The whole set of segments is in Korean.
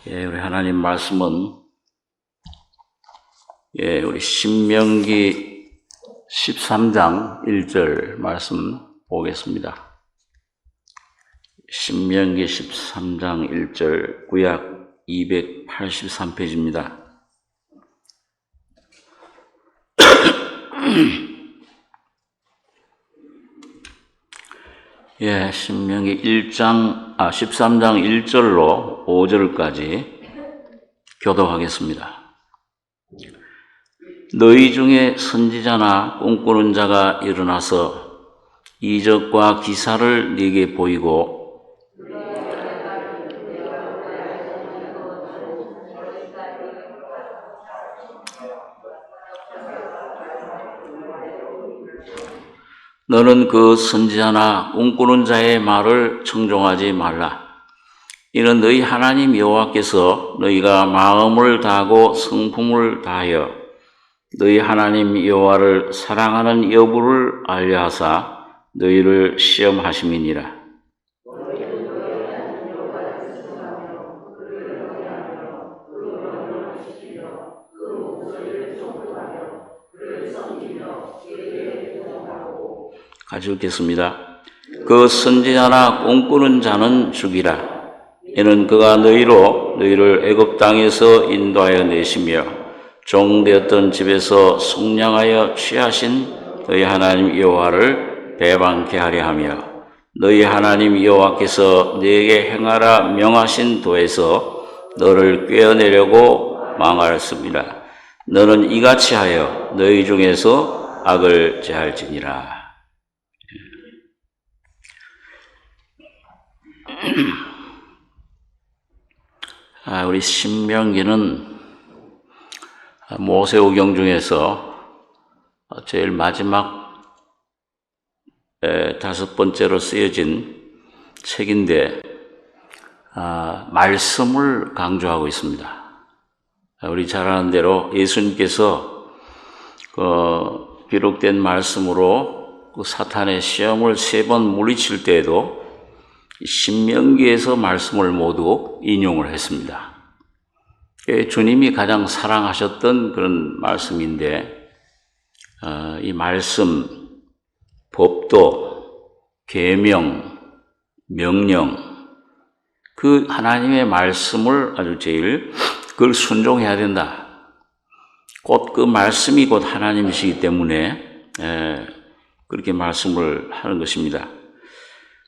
우리 하나님 말씀은 우리 신명기 13장 1절 말씀 보겠습니다. 신명기 13장 1절 구약 283페이지입니다. 신명기 13장 1절로 5절까지 교독하겠습니다. 너희 중에 선지자나 꿈꾸는 자가 일어나서 이적과 기사를 네게 보이고 너는 그 선지자나 꿈꾸는 자의 말을 청종하지 말라. 이는 너희 하나님 여호와께서 너희가 마음을 다하고 성품을 다하여 너희 하나님 여호와를 사랑하는 여부를 알려하사 너희를 시험하심이니라. 같이 읽겠습니다. 그 선지자나 꿈꾸는 자는 죽이라. 이는 그가 너희를 애굽 땅에서 인도하여 내시며 종되었던 집에서 속량하여 취하신 너희 하나님 여호와를 배반케 하려 하며 너희 하나님 여호와께서 너에게 행하라 명하신 도에서 너를 꿰어내려고 망하였습니다. 너는 이같이 하여 너희 중에서 악을 제할지니라. 우리 신명기는 모세오경 중에서 제일 마지막 5번째로 쓰여진 책인데 말씀을 강조하고 있습니다. 우리 잘 아는 대로 예수님께서 기록된 말씀으로 그 사탄의 시험을 3번 물리칠 때에도 신명기에서 말씀을 모두 인용을 했습니다. 주님이 가장 사랑하셨던 그런 말씀인데 이 말씀, 법도, 계명, 명령, 그 하나님의 말씀을 아주 제일 그걸 순종해야 된다. 곧 그 말씀이 곧 하나님이시기 때문에 그렇게 말씀을 하는 것입니다.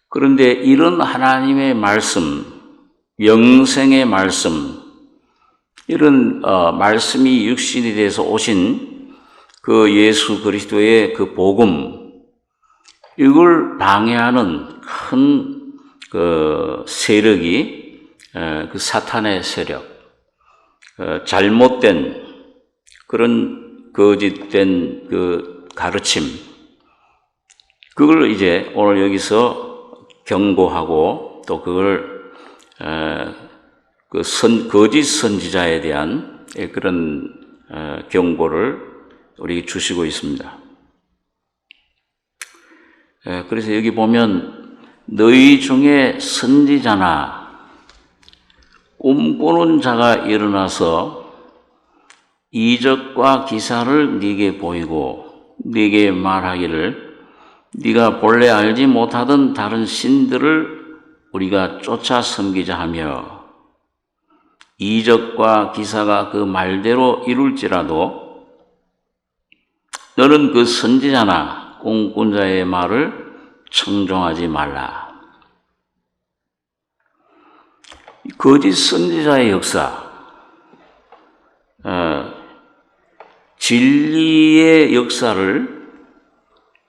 그런데 이런 하나님의 말씀, 영생의 말씀, 이런 말씀이 육신이 돼서 오신 그 예수 그리스도의 그 복음, 이걸 방해하는 큰 그 세력이 그 사탄의 세력, 잘못된 그런 거짓된 그 가르침, 그걸 이제 오늘 여기서 경고하고 또 그걸 거짓 선지자에 대한 그런 경고를 우리 주시고 있습니다. 그래서 여기 보면 너희 중에 선지자나 꿈꾸는 자가 일어나서 이적과 기사를 네게 보이고 네게 말하기를 네가 본래 알지 못하던 다른 신들을 우리가 쫓아 섬기자 하며 이적과 기사가 그 말대로 이룰지라도 너는 그 선지자나 꿈꾼 자의 말을 청종하지 말라. 거짓 선지자의 역사, 진리의 역사를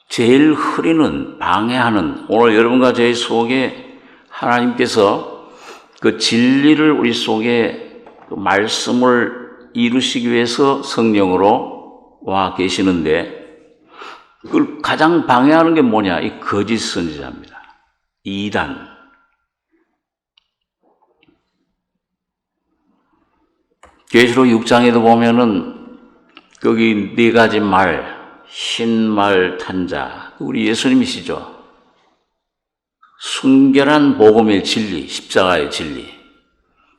제일 흐리는, 방해하는, 오늘 여러분과 저희 속에 하나님께서 그 진리를 우리 속에 그 말씀을 이루시기 위해서 성령으로 와 계시는데 그걸 가장 방해하는 게 뭐냐? 이 거짓 선지자입니다. 이단. 계시록 6장에도 보면은 거기 4가지 말, 흰말 탄 자, 우리 예수님이시죠. 순결한 복음의 진리, 십자가의 진리.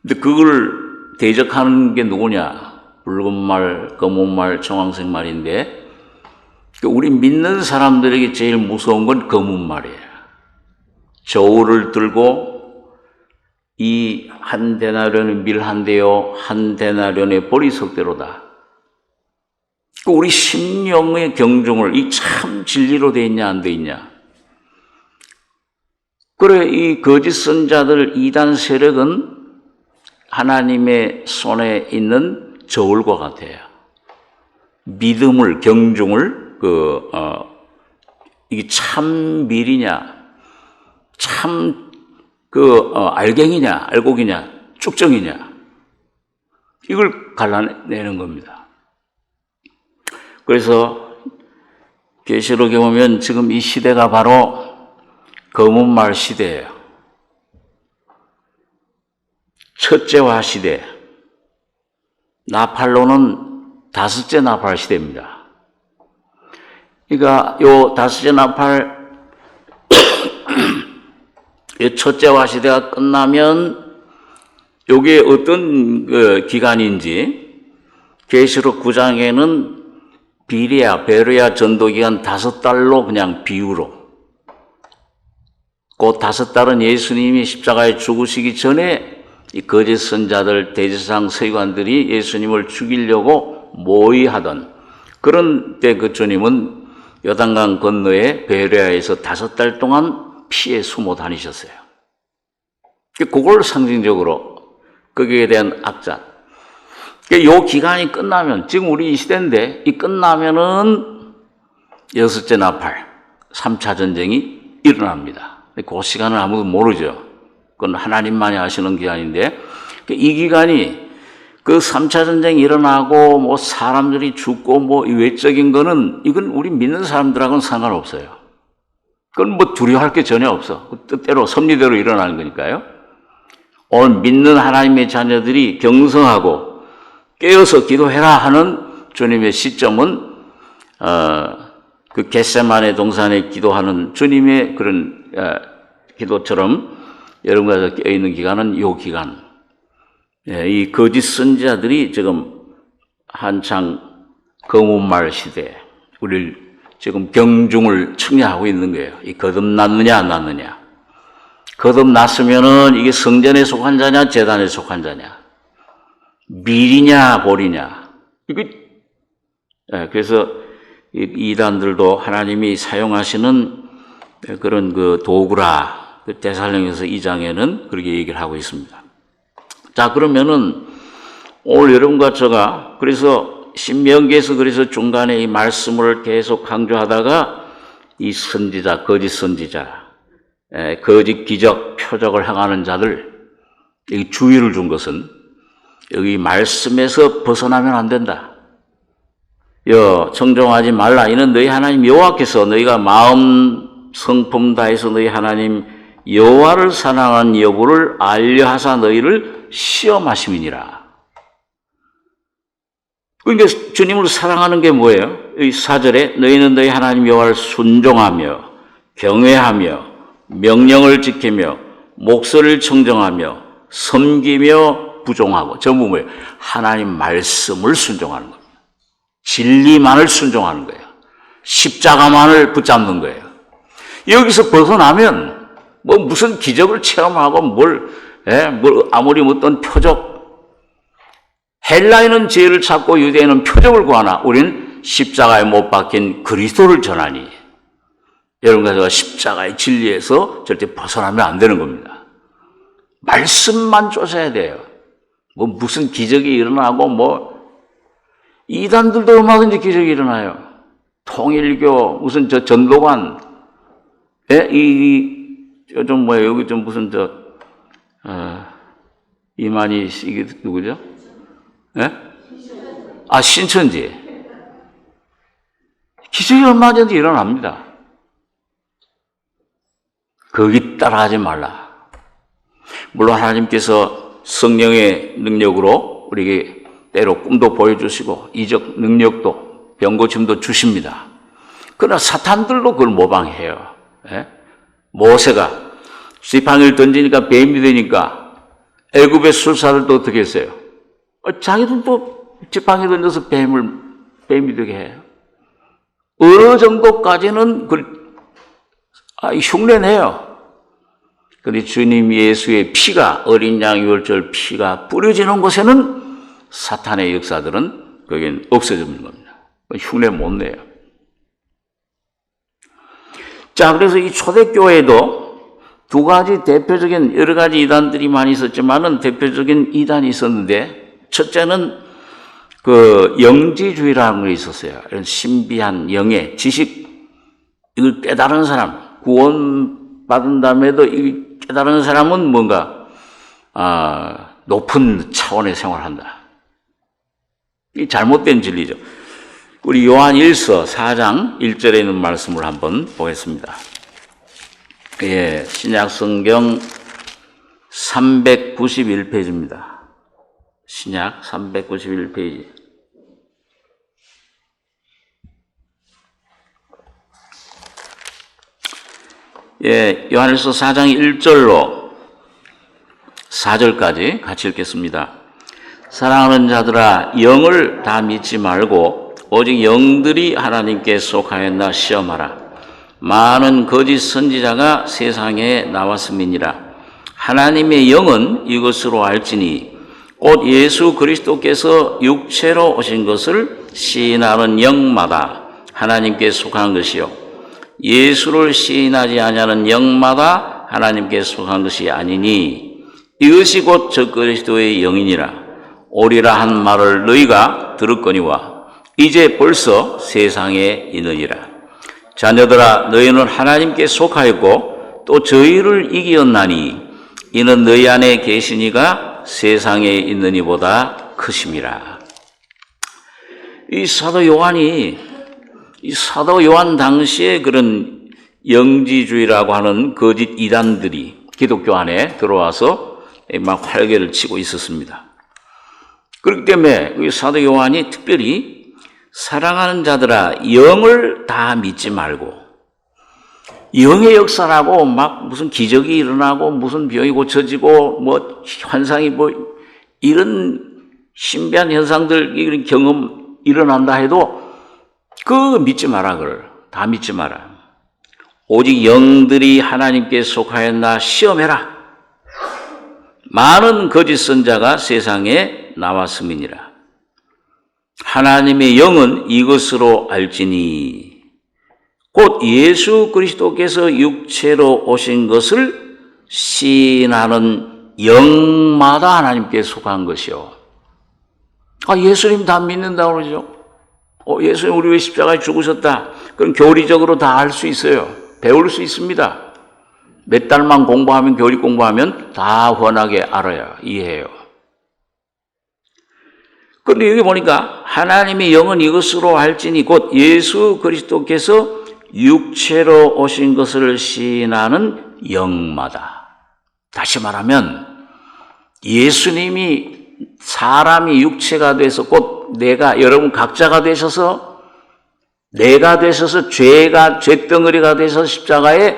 근데 그걸 대적하는 게 누구냐? 붉은 말, 검은 말, 청황색 말인데 우리 믿는 사람들에게 제일 무서운 건 검은 말이에요. 저울을 들고 이 한 데나리온의 밀 한 대요, 한 데나리온의 보리 석대로다. 우리 심령의 경중을 이 참 진리로 돼 있냐 안 돼 있냐. 그래 이 거짓 선자들 이단 세력은 하나님의 손에 있는 저울과 같아요. 믿음을 경중을 이게 참 밀이냐, 참 알갱이냐, 알곡이냐, 쭉정이냐, 이걸 갈라내는 겁니다. 그래서 계시록에 보면 지금 이 시대가 바로 검은 말 시대예요. 첫째화 시대, 나팔로는 다섯째 나팔 시대입니다. 그러니까 요 다섯째 나팔 첫째화 시대가 끝나면 이게 어떤 기간인지 계시록 9장에는 베레아 전도기간 5달로 그냥 비유로 그 5달은 예수님이 십자가에 죽으시기 전에 이 거짓 선자들, 대제사장, 서기관들이 예수님을 죽이려고 모의하던 그런 때 그 주님은 요단강 건너에 베레아에서 5달 동안 피해 숨어 다니셨어요. 그걸 상징적으로 거기에 대한 악자. 이 기간이 끝나면 지금 우리 이 시대인데 이 끝나면은 여섯째 나팔 3차 전쟁이 일어납니다. 그 시간은 아무도 모르죠. 그건 하나님만이 아시는 기간인데 이 기간이 그 3차 전쟁이 일어나고 뭐 사람들이 죽고 뭐 외적인 거는 이건 우리 믿는 사람들하고는 상관없어요. 그건 뭐 두려워할 게 전혀 없어. 뜻대로 섭리대로 일어나는 거니까요. 오늘 믿는 하나님의 자녀들이 경성하고 깨어서 기도해라 하는 주님의 시점은 그 겟세마네 동산에 기도하는 주님의 그런 기도처럼 여러분과 깨어있는 기간은 이 기간. 이 거짓 선지자들이 지금 한창 검은말 시대 우리를 지금 경중을 측량하고 있는 거예요. 이 거듭났느냐 안 났느냐. 거듭났으면은 이게 성전에 속한 자냐 제단에 속한 자냐. 밀이냐 볼이냐. 그래서 이단들도 하나님이 사용하시는 그런 그 도구라. 데살로니가서 2장에는 그렇게 얘기를 하고 있습니다. 자, 그러면은 오늘 여러분과 제가 그래서 신명기에서 그래서 중간에 이 말씀을 계속 강조하다가 이 선지자, 거짓 선지자, 거짓 기적, 표적을 행하는 자들 여기 주의를 준 것은 여기 말씀에서 벗어나면 안 된다. 청종하지 말라. 이는 너희 하나님 여호와께서 너희가 마음 성품 다해서 너희 하나님 여호와를 사랑하는 여부를 알려하사 너희를 시험하심이니라. 그러니까 주님을 사랑하는 게 뭐예요? 이 4절에 너희는 너희 하나님 여호와를 순종하며 경외하며 명령을 지키며 목소리를 청정하며 섬기며 부종하고 전부 뭐예요? 하나님 말씀을 순종하는 겁니다. 진리만을 순종하는 거예요. 십자가만을 붙잡는 거예요. 여기서 벗어나면 뭐 무슨 기적을 체험하고 뭘 아무리 어떤 표적 헬라인은 지혜를 찾고 유대인은 표적을 구하나 우리는 십자가에 못 박힌 그리스도를 전하니 여러분과 제가 십자가의 진리에서 절대 벗어나면 안 되는 겁니다. 말씀만 쫓아야 돼요. 뭐 무슨 기적이 일어나고 뭐 이단들도 얼마든지 기적이 일어나요. 통일교 무슨 저 전도관 좀 뭐예요? 여기 좀 무슨 이만희 이게 누구죠? 신천지. 기적이 얼마든지 일어납니다. 거기 따라가지 말라. 물론 하나님께서 성령의 능력으로 우리에게 때로 꿈도 보여주시고 이적 능력도 병고침도 주십니다. 그러나 사탄들도 그걸 모방해요. 모세가 지팡이를 던지니까 뱀이 되니까 애굽의 술사들도 어떻게 했어요? 자기들도 지팡이 던져서 뱀이 되게 해요. 어느 정도까지는 흉내내요. 그런데 주님 예수의 피가, 어린 양 유월절 피가 뿌려지는 곳에는 사탄의 역사들은 거기는 없어지는 겁니다. 흉내 못 내요. 자, 그래서 이 초대교회도 두 가지 대표적인 여러 가지 이단들이 많이 있었지만은 대표적인 이단이 있었는데, 첫째는 그 영지주의라는 게 있었어요. 이런 신비한 영의 지식, 이걸 깨달은 사람, 구원받은 다음에도 이 깨달은 사람은 뭔가 높은 차원의 생활을 한다. 이 잘못된 진리죠. 우리 요한 1서 4장 1절에 있는 말씀을 한번 보겠습니다. 예, 신약 성경 391페이지입니다. 신약 391페이지. 예, 요한일서 4장 1절로 4절까지 같이 읽겠습니다. 사랑하는 자들아, 영을 다 믿지 말고 오직 영들이 하나님께 속하였나 시험하라. 많은 거짓 선지자가 세상에 나왔음이니라. 하나님의 영은 이것으로 알지니 곧 예수 그리스도께서 육체로 오신 것을 시인하는 영마다 하나님께 속한 것이요 예수를 시인하지 아니하는 영마다 하나님께 속한 것이 아니니 이것이 곧 적그리스도의 영이니라. 오리라 한 말을 너희가 들었거니와 이제 벌써 세상에 있느니라. 자녀들아, 너희는 하나님께 속하였고 또 저희를 이기었나니 이는 너희 안에 계시니가 세상에 있는 이보다 크심이라. 이 사도 요한 당시에 그런 영지주의라고 하는 거짓 이단들이 기독교 안에 들어와서 막 활개를 치고 있었습니다. 그렇기 때문에 사도 요한이 특별히 사랑하는 자들아, 영을 다 믿지 말고, 영의 역사라고 막 무슨 기적이 일어나고 무슨 병이 고쳐지고 뭐 환상이 뭐 이런 신비한 현상들, 이런 경험 일어난다 해도 그거 믿지 마라. 그걸 다 믿지 마라. 오직 영들이 하나님께 속하였나 시험해라. 많은 거짓 선자가 세상에 나왔음이니라. 하나님의 영은 이것으로 알지니 곧 예수 그리스도께서 육체로 오신 것을 시인하는 영마다 하나님께 속한 것이요. 예수님 다 믿는다고 그러죠. 예수님 우리 왜 십자가에 죽으셨다. 그럼 교리적으로 다 알 수 있어요. 배울 수 있습니다. 몇 달만 공부하면, 교리 공부하면 다 훤하게 알아요. 이해해요. 그런데 여기 보니까 하나님의 영은 이것으로 알지니 곧 예수 그리스도께서 육체로 오신 것을 시인하는 영마다. 다시 말하면 예수님이 사람이 육체가 돼서 곧 내가, 여러분 각자가 되셔서 내가 되셔서 죄덩어리가 되셔서 십자가에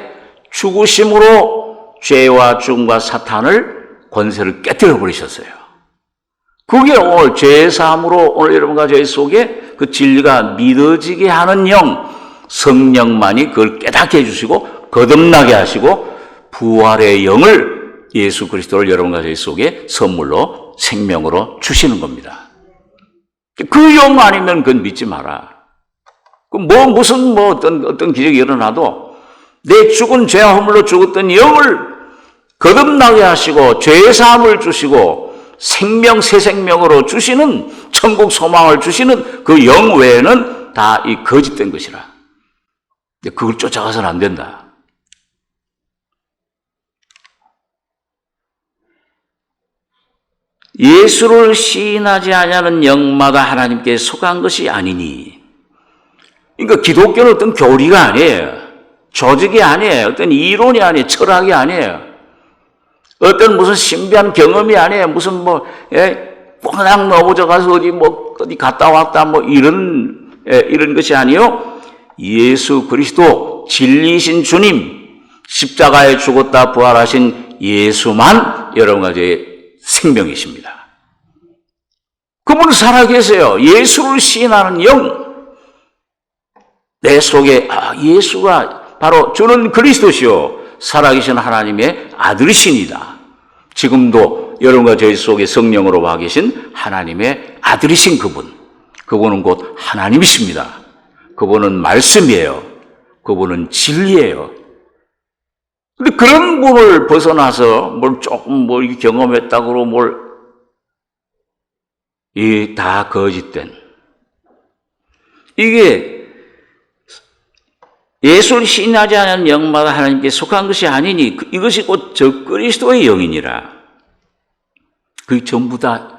죽으심으로 죄와 죽음과 사탄을 권세를 깨뜨려 버리셨어요. 그게 오늘 죄사함으로 오늘 여러분과 저희 속에 그 진리가 믿어지게 하는 영, 성령만이 그걸 깨닫게 해주시고 거듭나게 하시고 부활의 영을 예수 그리스도를 여러분과 저희 속에 선물로 생명으로 주시는 겁니다. 그 영 아니면 그건 믿지 마라. 무슨 어떤 기적이 일어나도 내 죽은 죄와 허물로 죽었던 영을 거듭나게 하시고 죄사함을 주시고 생명, 새 생명으로 주시는 천국 소망을 주시는 그 영 외에는 다 이 거짓된 것이라. 그걸 쫓아가서는 안 된다. 예수를 시인하지 아니하는 영마다 하나님께 속한 것이 아니니. 그러니까 기독교는 어떤 교리가 아니에요. 조직이 아니에요. 어떤 이론이 아니에요. 철학이 아니에요. 어떤 무슨 신비한 경험이 아니에요. 무슨 꽁랑 넘어져 가서 어디 갔다 왔다 이런 것이 아니요. 예수 그리스도 진리이신 주님, 십자가에 죽었다 부활하신 예수만 여러분과 제 생명이십니다. 그분은 살아계세요. 예수를 시인하는 영. 내 속에 예수가 바로 주는 그리스도시요 살아계신 하나님의 아들이시니다. 지금도 여러분과 저희 속에 성령으로 와 계신 하나님의 아들이신 그분. 그분은 곧 하나님이십니다. 그분은 말씀이에요. 그분은 진리예요. 근데 그런 분을 벗어나서 뭘 조금 경험했다고 이 다 거짓된. 이게 예수를 신하지 않은 영마다 하나님께 속한 것이 아니니 이것이 곧 저 그리스도의 영이니라. 그게 전부 다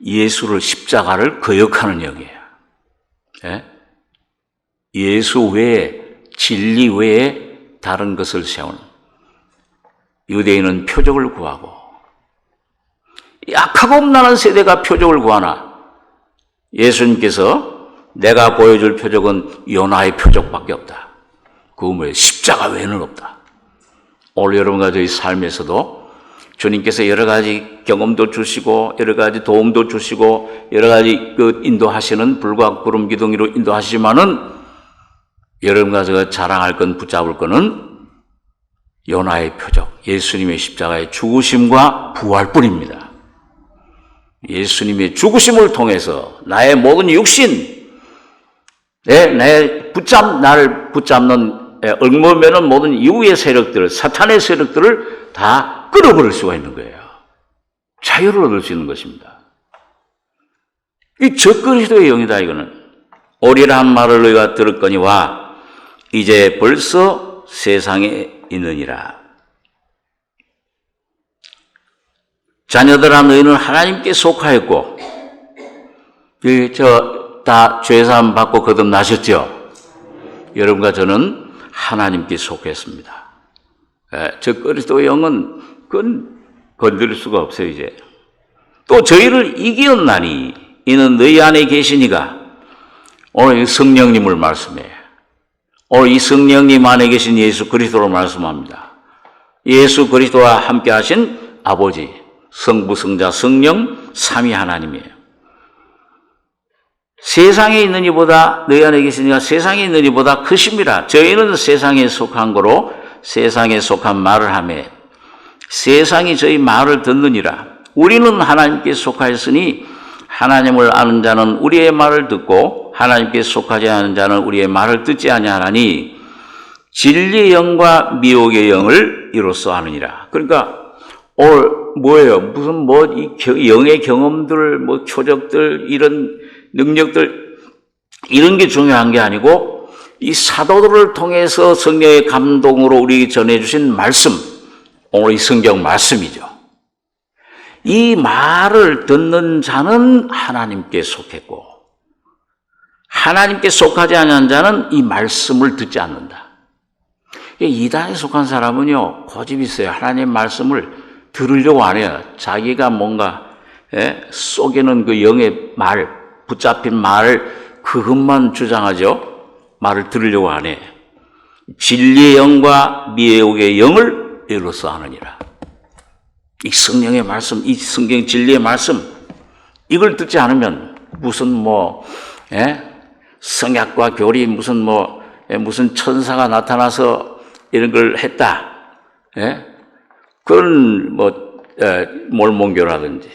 예수를 십자가를 거역하는 영이에요. 예? 예수 외에 진리 외에 다른 것을 세우는 유대인은 표적을 구하고 약하고 없나는 세대가 표적을 구하나 예수님께서 내가 보여줄 표적은 요나의 표적밖에 없다. 그 외에 십자가 외에는 없다. 오늘 여러분과 저희 삶에서도 주님께서 여러 가지 경험도 주시고 여러 가지 도움도 주시고 여러 가지 그 인도하시는 불과 구름 기둥이로 인도하시지만은 여러분과 제가 자랑할 건 붙잡을 거는 요나의 표적, 예수님의 십자가의 죽으심과 부활뿐입니다. 예수님의 죽으심을 통해서 나의 모든 육신, 나를 붙잡는 얽매는 모든 이후의 세력들, 사탄의 세력들을 다 끊어버릴 수가 있는 거예요. 자유를 얻을 수 있는 것입니다. 이 적그리스도의 영이다 이거는. 오리란 말을 너희가 들었거니와 이제 벌써 세상에 있느니라. 자녀들아 너희는 하나님께 속하였고 다 죄사함 받고 거듭나셨죠. 여러분과 저는 하나님께 속했습니다. 저 그리스도의 영은 그건 건드릴 수가 없어요. 이제 또 저희를 이기었나니 이는 너희 안에 계시니가. 오늘 성령님을 말씀해. 오늘 이 성령님 안에 계신 예수 그리스도로 말씀합니다. 예수 그리스도와 함께 하신 아버지, 성부, 성자, 성령, 삼위 하나님이에요. 세상에 있는 이보다 너희 안에 계시니가 세상에 있는 이보다 크심이라. 저희는 세상에 속한 거로 세상에 속한 말을 하며 세상이 저희 말을 듣느니라. 우리는 하나님께 속하였으니 하나님을 아는 자는 우리의 말을 듣고 하나님께 속하지 않은 자는 우리의 말을 듣지 아니하나니 진리의 영과 미혹의 영을 이로써 아느니라. 그러니까 뭐예요? 무슨 이 영의 경험들, 표적들, 이런 능력들 이런 게 중요한 게 아니고 이 사도들을 통해서 성령의 감동으로 우리에게 전해주신 말씀, 오늘 이 성경 말씀이죠. 이 말을 듣는 자는 하나님께 속했고 하나님께 속하지 않은 자는 이 말씀을 듣지 않는다. 이단에 속한 사람은요 고집이 있어요. 하나님의 말씀을 들으려고 안 해요. 자기가 뭔가 속에는 그 영의 말, 붙잡힌 말 그것만 주장하죠. 말을 들으려고 안 해. 진리의 영과 미혹의 영을 이로써 아느니라. 이 성령의 말씀, 이 성경 진리의 말씀 이걸 듣지 않으면 무슨 성약과 교리 무슨 천사가 나타나서 이런 걸 했다. 그런 몰몬교라든지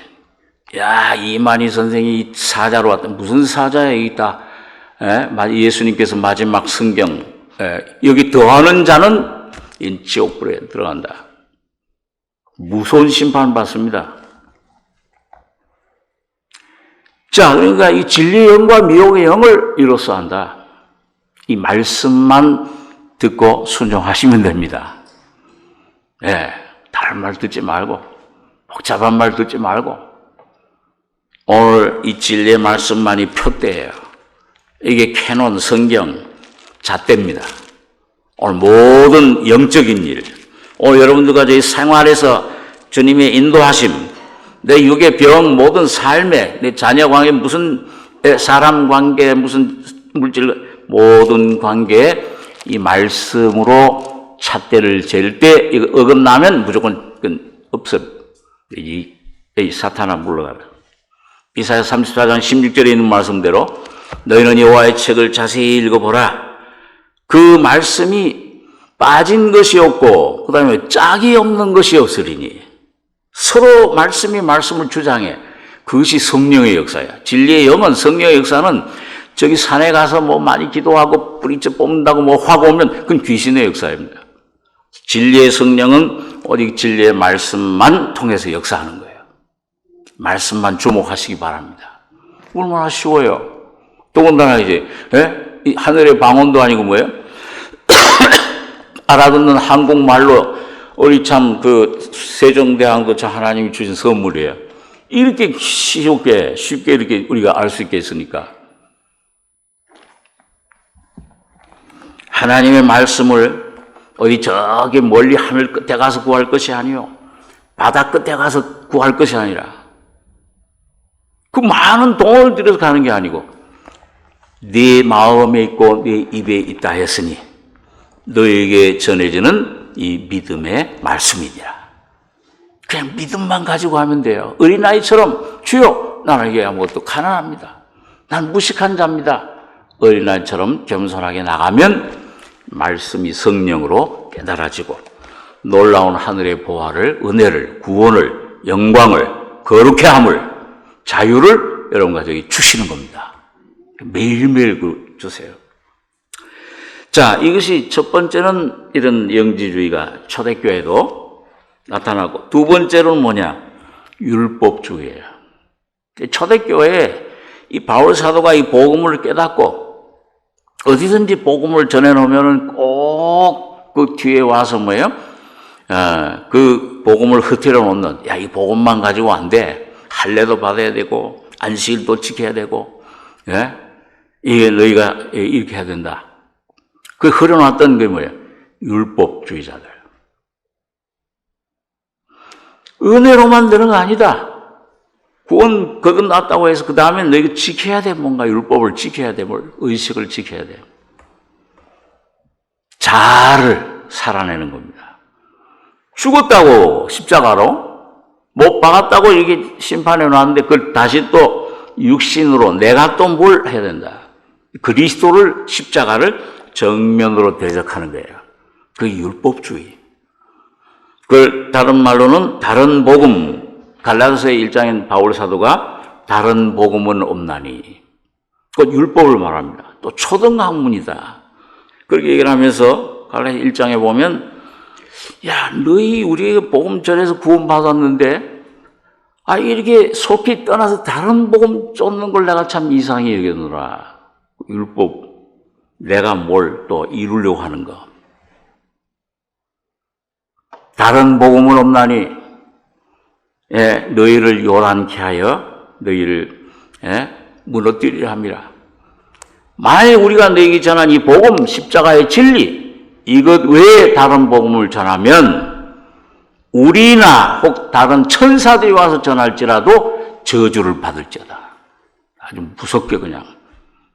이만희 선생이 사자로 왔다. 무슨 사자야 있다. 예수님께서 마지막 성경 여기 더하는 자는 지옥불에 들어간다. 무서운 심판 받습니다. 자, 그러니까 이 진리의 영과 미혹의 영을 이로써 한다. 이 말씀만 듣고 순종하시면 됩니다. 다른 말 듣지 말고 복잡한 말 듣지 말고 오늘 이 진리의 말씀만이 표대예요. 이게 캐논 성경 잣대입니다. 오늘 모든 영적인 일, 오늘 여러분들과 저희 생활에서 주님의 인도하심, 내 육의 병, 모든 삶에, 내 자녀 관계, 무슨 사람 관계, 무슨 물질, 모든 관계에 이 말씀으로 잣대를 잴 때 이거 어긋나면 무조건 없어. 이 에이 사탄아 물러가라. 이사야 34장 16절에 있는 말씀대로 너희는 여호와의 책을 자세히 읽어보라. 그 말씀이 빠진 것이 없고 그 다음에 짝이 없는 것이 없으리니 서로 말씀이 말씀을 주장해. 그것이 성령의 역사야. 진리의 영은 성령의 역사는 저기 산에 가서 뭐 많이 기도하고 뿌리째 뽑는다고 뭐 화가 오면 그건 귀신의 역사입니다. 진리의 성령은 오직 진리의 말씀만 통해서 역사하는 거예요. 말씀만 주목하시기 바랍니다. 얼마나 쉬워요. 더군다나 이제 이 하늘의 방언도 아니고 뭐예요? 알아듣는 한국말로 우리 참 그 세종대왕도 참 하나님이 주신 선물이에요. 이렇게 쉽게 이렇게 우리가 알 수 있게 했으니까. 하나님의 말씀을 어디 저기 멀리 하늘 끝에 가서 구할 것이 아니요. 바다 끝에 가서 구할 것이 아니라 그 많은 돈을 들여서 가는 게 아니고 네 마음에 있고 네 입에 있다 했으니 너에게 전해지는 이 믿음의 말씀이니라. 그냥 믿음만 가지고 하면 돼요. 어린아이처럼 주여 나에게 아무것도 가난합니다. 난 무식한 자입니다. 어린아이처럼 겸손하게 나가면 말씀이 성령으로 깨달아지고 놀라운 하늘의 보화를, 은혜를, 구원을, 영광을, 거룩해 함을, 자유를 여러분과 저기 주시는 겁니다. 매일매일 주세요. 자, 이것이 첫 번째는 이런 영지주의가 초대교회도 나타나고, 두 번째로는 뭐냐? 율법주의예요. 초대교회에 이 바울 사도가 이 복음을 깨닫고 어디든지 복음을 전해놓으면 꼭 그 뒤에 와서 뭐예요? 그 복음을 흐트려 놓는, 야, 이 복음만 가지고 안 돼. 할례도 받아야 되고 안식일도 지켜야 되고, 예? 이게 너희가 이렇게 해야 된다. 그 흐려놨던 게 뭐예요? 율법주의자들. 은혜로만 되는 거 아니다. 구원 거듭났다고 해서 그 다음에 너희가 지켜야 돼. 뭔가 율법을 지켜야 돼. 뭘 의식을 지켜야 돼. 자아를 살아내는 겁니다. 죽었다고 십자가로 못 박았다고 이렇게 심판해 놨는데 그걸 다시 또 육신으로 내가 또 뭘 해야 된다. 그리스도를 십자가를 정면으로 대적하는 거예요. 그 율법주의. 그걸 다른 말로는 다른 복음, 갈라디아서의 1장인 바울 사도가 다른 복음은 없나니. 그 율법을 말합니다. 또 초등학문이다. 그렇게 얘기를 하면서 갈라디아 1장에 보면, 야, 너희 우리에게 복음 전해서 구원받았는데 이렇게 속히 떠나서 다른 복음 쫓는 걸 내가 참 이상히 여겨노라. 율법, 내가 뭘 또 이루려고 하는 거. 다른 복음은 없나니, 너희를 요란케 하여 너희를 무너뜨리려 함이라. 만약 우리가 너희에게 전한 이 복음, 십자가의 진리, 이것 외에 다른 복음을 전하면 우리나 혹 다른 천사들이 와서 전할지라도 저주를 받을지어다. 아주 무섭게 그냥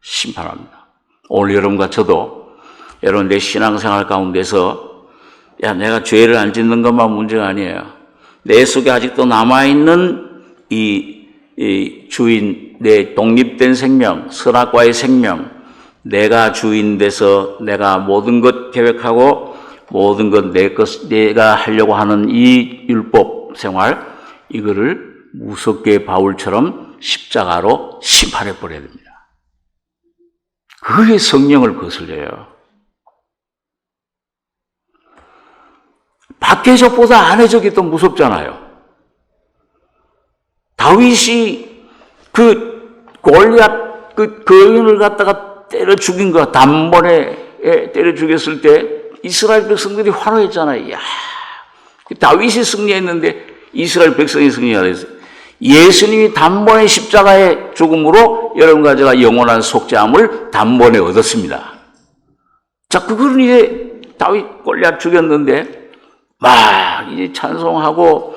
심판합니다. 오늘 여러분과 저도 여러분 내 신앙생활 가운데서 내가 죄를 안 짓는 것만 문제가 아니에요. 내 속에 아직도 남아있는 이 주인, 내 독립된 생명, 선악과의 생명, 내가 주인 돼서 내가 모든 것 계획하고 모든 것 내가 하려고 하는 이 율법 생활, 이거를 무섭게 바울처럼 십자가로 심판해 버려야 됩니다. 그게 성령을 거슬려요. 밖의 적보다 안의 적이 더 무섭잖아요. 다윗이 그 골리앗 그 거인을 갖다가 때려 죽인 거, 단번에 때려 죽였을 때 이스라엘 백성들이 환호했잖아요. 야, 다윗이 승리했는데 이스라엘 백성이 승리하랬어요. 예수님이 단번에 십자가의 죽음으로 여러분과 제가 영원한 속죄함을 단번에 얻었습니다. 자, 그걸 이제 다윗 골리앗 죽였는데 막 이제 찬송하고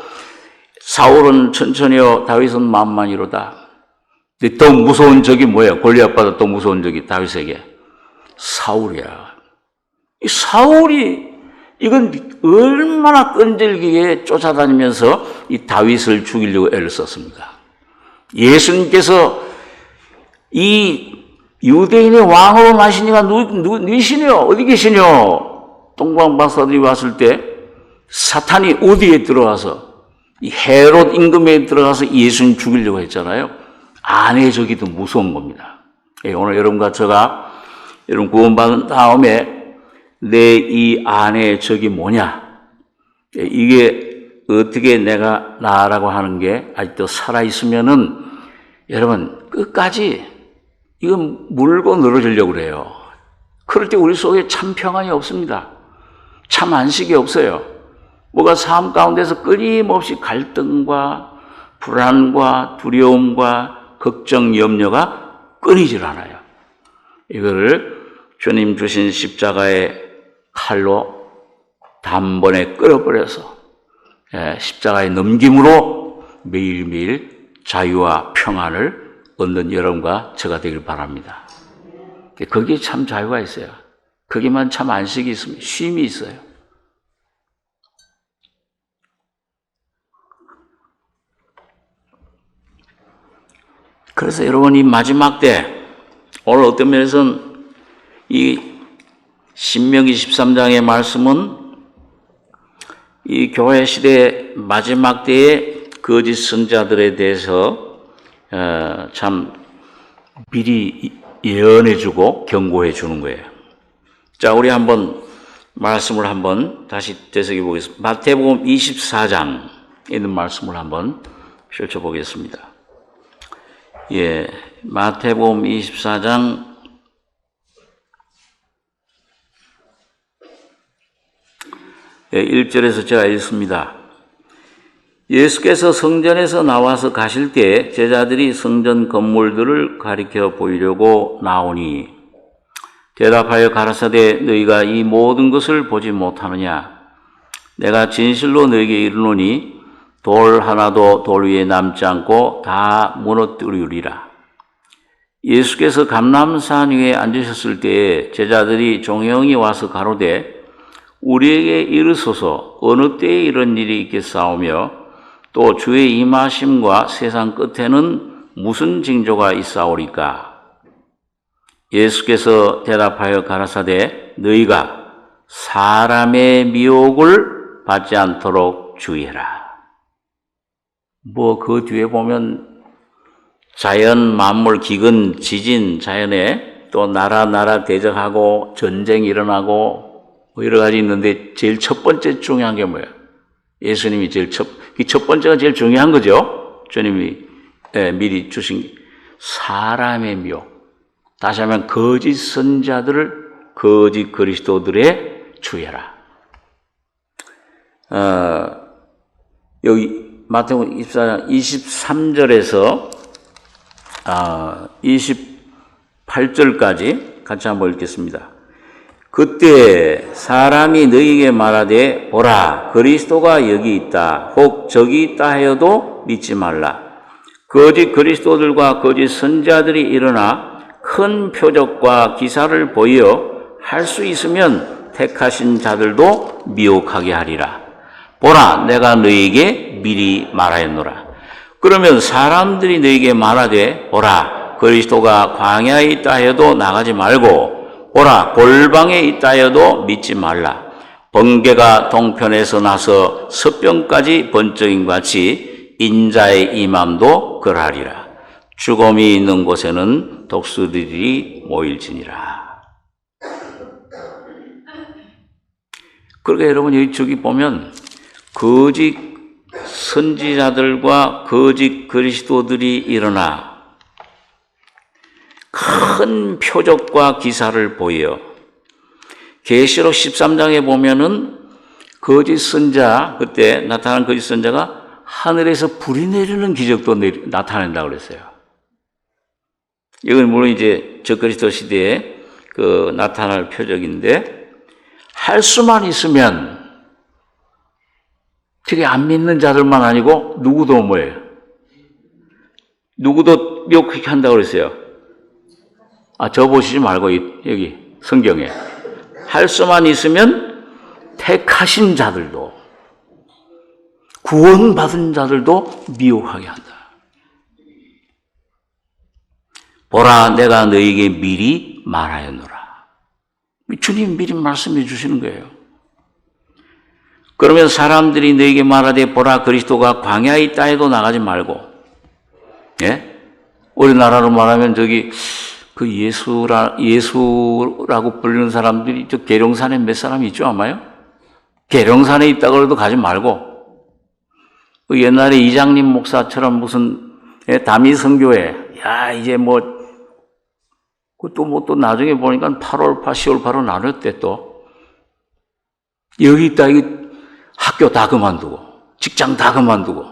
사울은 천천히요 다윗은 만만히로다. 근데 더 무서운 적이 뭐예요? 골리앗보다 더 무서운 적이 다윗에게 사울이야. 이 사울이 이건 얼마나 끈질기게 쫓아다니면서 이 다윗을 죽이려고 애를 썼습니까? 예수님께서 이 유대인의 왕으로 나시니가 누구시뇨? 어디 계시뇨? 동방박사들이 왔을 때 사탄이 어디에 들어가서 이 헤롯 임금에 들어가서 예수님 죽이려고 했잖아요. 아내의 적이 더 무서운 겁니다. 오늘 여러분과 제가 여러분 구원받은 다음에 내 이 아내의 적이 뭐냐? 이게 어떻게 내가 나라고 하는 게 아직도 살아있으면은 여러분 끝까지 이건 물고 늘어지려고 그래요. 그럴 때 우리 속에 참 평안이 없습니다. 참 안식이 없어요. 뭐가 삶 가운데서 끊임없이 갈등과 불안과 두려움과 걱정, 염려가 끊이질 않아요. 이거를 주님 주신 십자가의 칼로 단번에 끌어버려서 십자가의 넘김으로 매일매일 자유와 평안을 얻는 여러분과 제가 되길 바랍니다. 거기에 참 자유가 있어요. 거기만 참 안식이 있습니다. 쉼이 있어요. 그래서 여러분 이 마지막 때 오늘 어떤 면에서는 이 신명기 13장의 말씀은 이 교회 시대 마지막 때의 거짓 선자들에 대해서 참 미리 예언해주고 경고해주는 거예요. 자, 우리 한번 말씀을 한번 다시 되새겨 보겠습니다. 마태복음 24장에 있는 말씀을 한번 펼쳐보겠습니다. 마태복음 24장 1절에서 제가 읽습니다. 예수께서 성전에서 나와서 가실 때 제자들이 성전 건물들을 가리켜 보이려고 나오니 대답하여 가라사대 너희가 이 모든 것을 보지 못하느냐? 내가 진실로 너희에게 이르노니 돌 하나도 돌 위에 남지 않고 다 무너뜨리리라. 예수께서 감람산 위에 앉으셨을 때에 제자들이 종영이 와서 가로되 우리에게 이르소서 어느 때에 이런 일이 있겠사오며 또 주의 임하심과 세상 끝에는 무슨 징조가 있사오리까? 예수께서 대답하여 가라사대 너희가 사람의 미혹을 받지 않도록 주의해라. 그 뒤에 보면 자연, 만물, 기근, 지진, 자연에 또 나라 대적하고 전쟁이 일어나고 여러 가지 있는데 제일 첫 번째 중요한 게 뭐예요? 예수님이 첫 번째가 제일 중요한 거죠. 주님이 미리 주신 사람의 미혹. 다시 하면 거짓 선자들을 거짓 그리스도들의 주의해라. 여기 마태복음 24장 23절에서 28절까지 같이 한번 읽겠습니다. 그때 사람이 너희에게 말하되 보라 그리스도가 여기 있다 혹 저기 있다 하여도 믿지 말라. 거짓 그리스도들과 거짓 선자들이 일어나 큰 표적과 기사를 보여 할 수 있으면 택하신 자들도 미혹하게 하리라. 보라 내가 너희에게 미리 말하였노라. 그러면 사람들이 너희에게 말하되 보라 그리스도가 광야에 있다 하여도 나가지 말고 보라 골방에 있다 하여도 믿지 말라. 번개가 동편에서 나서 서편까지 번쩍인 같이 인자의 임함도 그러하리라. 죽음이 있는 곳에는 독수리들이 모일지니라. 그러니까 여러분 저기 보면 거짓 선지자들과 거짓 그리스도들이 일어나 큰 표적과 기사를 보여. 계시록 13장에 보면은 거짓 선자, 그때 나타난 거짓 선자가 하늘에서 불이 내리는 기적도 나타낸다고 그랬어요. 이건 물론 이제 적그리스도 시대에 나타날 표적인데 할 수만 있으면 특히 안 믿는 자들만 아니고 누구도 뭐예요? 누구도 미혹하게 한다고 그랬어요. 저 보시지 말고 여기 성경에 할 수만 있으면 택하신 자들도 구원받은 자들도 미혹하게 한다. 보라, 내가 너에게 미리 말하였노라. 주님 미리 말씀해 주시는 거예요. 그러면 사람들이 너에게 말하되 보라, 그리스도가 광야에 있다 해도 나가지 말고, 예? 우리나라로 말하면 저기 그 예수라고 불리는 사람들이 저 계룡산에 몇 사람이 있죠, 아마요? 계룡산에 있다 그래도 가지 말고, 그 옛날에 이장님 목사처럼 무슨 다미 선교회, 야 이제 뭐 또 나중에 보니까 8월파, 10월파로 나눴대 또. 여기 있다, 이 학교 다 그만두고, 직장 다 그만두고.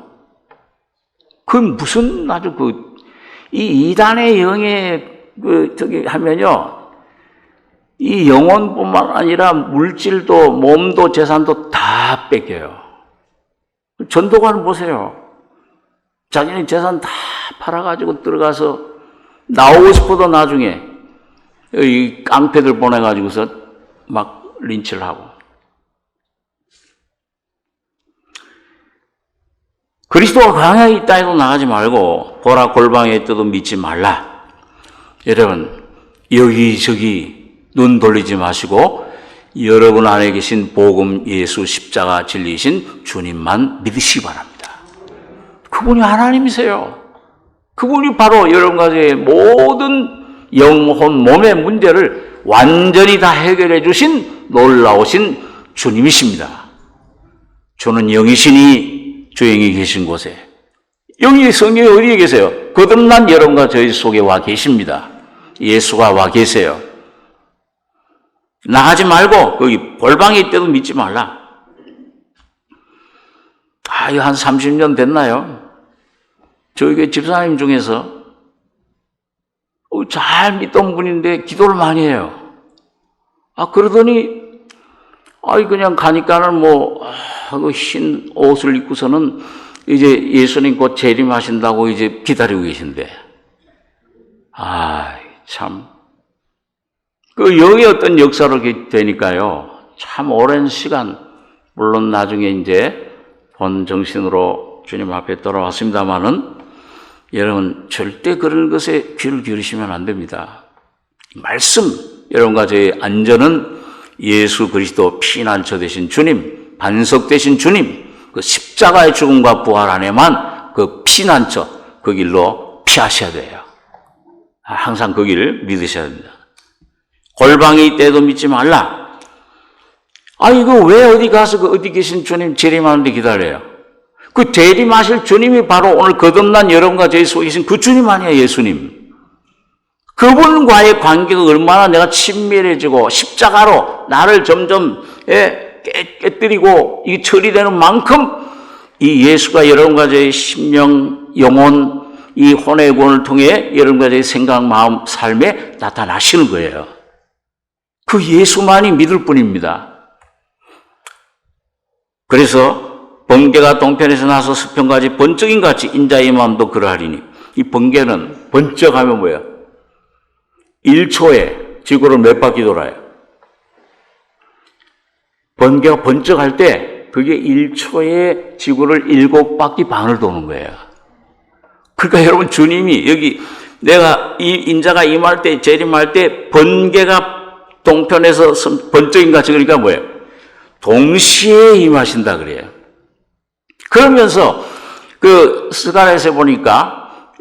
그건 무슨 아주 이 이단의 영에 저기 하면요, 이 영혼뿐만 아니라 물질도, 몸도, 재산도 다 뺏겨요. 전도관 보세요. 자기네 재산 다 팔아가지고 들어가서 나오고 싶어도 나중에 이 깡패들 보내가지고서 막 린치를 하고. 그리스도가 광야에 있다 해도 나가지 말고 보라, 골방에 있다도 믿지 말라. 여러분, 여기저기 눈 돌리지 마시고 여러분 안에 계신 복음, 예수, 십자가 진리이신 주님만 믿으시기 바랍니다. 그분이 하나님이세요. 그분이 바로 여러분 가정의 모든 영혼, 몸의 문제를 완전히 다 해결해 주신 놀라우신 주님이십니다. 주는 영이시니 주영이 계신 곳에, 영이 성령이 어디에 계세요? 거듭난 여러분과 저희 속에 와 계십니다. 예수가 와 계세요. 나가지 말고 거기 골방에 있대도 믿지 말라. 이거 한 30년 됐나요? 저희 교회 집사님 중에서 잘 믿던 분인데 기도를 많이 해요. 그러더니 그냥 가니까는 흰 옷을 입고서는 이제 예수님 곧 재림하신다고 이제 기다리고 계신데, 참. 여기 어떤 역사로 되니까요, 참 오랜 시간, 물론 나중에 이제 본 정신으로 주님 앞에 돌아왔습니다만은, 여러분, 절대 그런 것에 귀를 기울이시면 안 됩니다. 말씀, 여러분과 저의 안전은 예수 그리스도 피난처 되신 주님, 반석 되신 주님, 그 십자가의 죽음과 부활 안에만 그 피난처, 그 길로 피하셔야 돼요. 항상 그 길을 믿으셔야 됩니다. 골방에 있대도 믿지 말라. 이거 왜 어디 가서 어디 계신 주님 재림하는데 기다려요? 그 재림하실 주님이 바로 오늘 거듭난 여러분과 저희 속에 계신 그 주님 아니에요, 예수님. 그분과의 관계가 얼마나 내가 친밀해지고 십자가로 나를 점점 깨뜨리고 이게 처리되는 만큼 이 예수가 여러분과 저희 심령, 영혼, 이 혼의 구원을 통해 여러분과 저희 생각, 마음, 삶에 나타나시는 거예요. 그 예수만이 믿을 뿐입니다. 그래서 번개가 동편에서 나서 서편까지 번쩍인 같이 인자의 마음도 그러하리니, 이 번개는 번쩍하면 뭐예요? 1초에 지구를 몇 바퀴 돌아요? 번개가 번쩍할 때 그게 1초에 지구를 7바퀴 반을 도는 거예요. 그러니까 여러분, 주님이 여기 내가 이 인자가 임할 때, 재림할 때 번개가 동편에서 번쩍인 같이, 그러니까 뭐예요? 동시에 임하신다 그래요. 그러면서 그 스가랴에서 보니까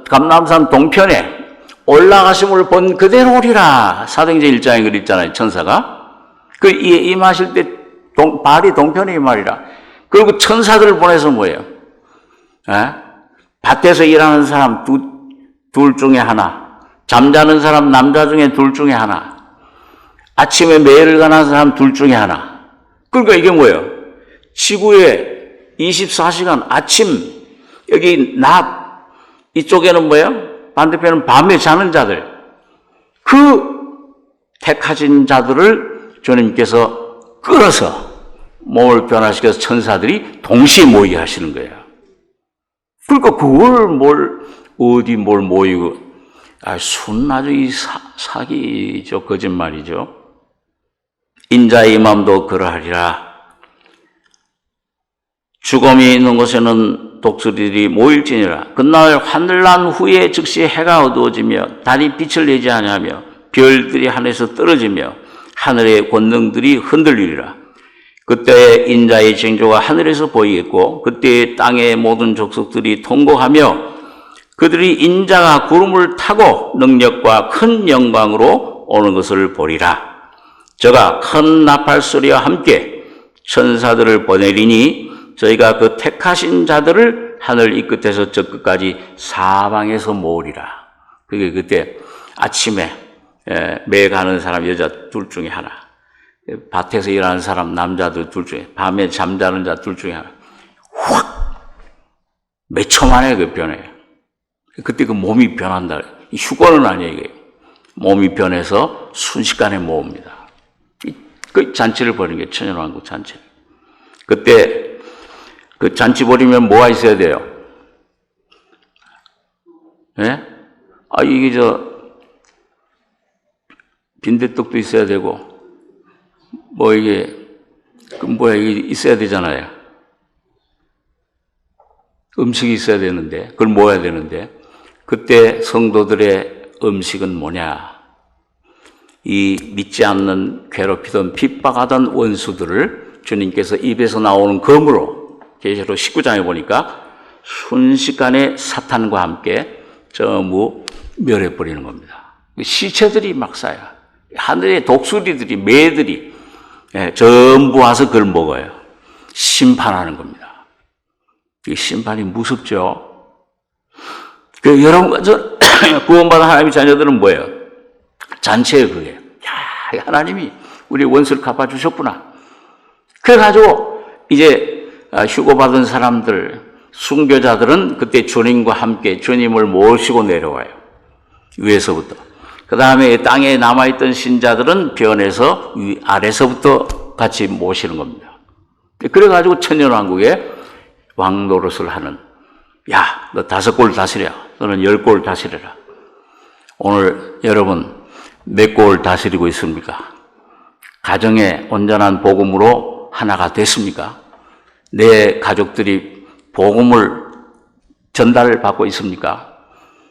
감람산 동편에 올라가심을 본 그대로 오리라. 사도행전 1장에 그랬잖아요, 천사가. 임하실 때 발이 동편에 임하리라. 그리고 천사들을 보내서 뭐예요? 밭에서 일하는 사람 둘 중에 하나, 잠자는 사람 남자 중에 둘 중에 하나, 아침에 매를 가는 사람 둘 중에 하나. 그러니까 이게 뭐예요? 지구에 24시간 아침, 여기 낮, 이쪽에는 뭐예요? 반대편은 밤에 자는 자들. 그 택하신 자들을 주님께서 끌어서 몸을 변화시켜서 천사들이 동시에 모이게 하시는 거예요. 그러니까 그걸 어디 모이고, 순아주 이 사기죠, 거짓말이죠. 인자의 마음도 그러하리라. 죽음이 있는 곳에는 독수리들이 모일지니라. 그날 하늘난 후에 즉시 해가 어두워지며 달이 빛을 내지 아니하며 별들이 하늘에서 떨어지며 하늘의 권능들이 흔들리리라. 그때 인자의 징조가 하늘에서 보이겠고 그때 땅의 모든 족속들이 통곡하며 그들이 인자가 구름을 타고 능력과 큰 영광으로 오는 것을 보리라. 저가 큰 나팔 소리와 함께 천사들을 보내리니 저희가 그 택하신 자들을 하늘 이 끝에서 저 끝까지 사방에서 모으리라. 그게 그때 아침에 매 가는 사람 여자 둘 중에 하나, 밭에서 일하는 사람 남자들 둘 중에, 밤에 잠자는 자 둘 중에 하나, 확 몇 초 만에 그 변해요. 그때 그 몸이 변한다. 휴거는 아니에요. 이게. 몸이 변해서 순식간에 모읍니다. 그 잔치를 벌이는 게 천연왕국 잔치. 그때 그 잔치 벌이면 뭐가 있어야 돼요? 예? 이게 빈대떡도 있어야 되고, 이게 있어야 되잖아요. 음식이 있어야 되는데, 그걸 모아야 되는데, 그때 성도들의 음식은 뭐냐? 이 믿지 않는 괴롭히던 핍박하던 원수들을 주님께서 입에서 나오는 검으로 계시록 19장에 보니까 순식간에 사탄과 함께 전부 멸해버리는 겁니다. 시체들이 막 쌓여. 하늘의 독수리들이, 매들이 전부 와서 그걸 먹어요. 심판하는 겁니다. 이 심판이 무섭죠. 여러분, 구원받은 하나님의 자녀들은 뭐예요? 잔치예요, 그게. 야, 하나님이 우리 원수를 갚아주셨구나. 그래가지고, 이제 휴거받은 사람들, 순교자들은 그때 주님과 함께 주님을 모시고 내려와요. 위에서부터. 그 다음에 땅에 남아있던 신자들은 변해서 아래서부터 같이 모시는 겁니다. 그래가지고 천년왕국에 왕노릇을 하는, 야, 너 5골 다스려. 너는 10골 다스려라. 오늘 여러분 몇 골 다스리고 있습니까? 가정의 온전한 복음으로 하나가 됐습니까? 내 가족들이 복음을 전달받고 있습니까?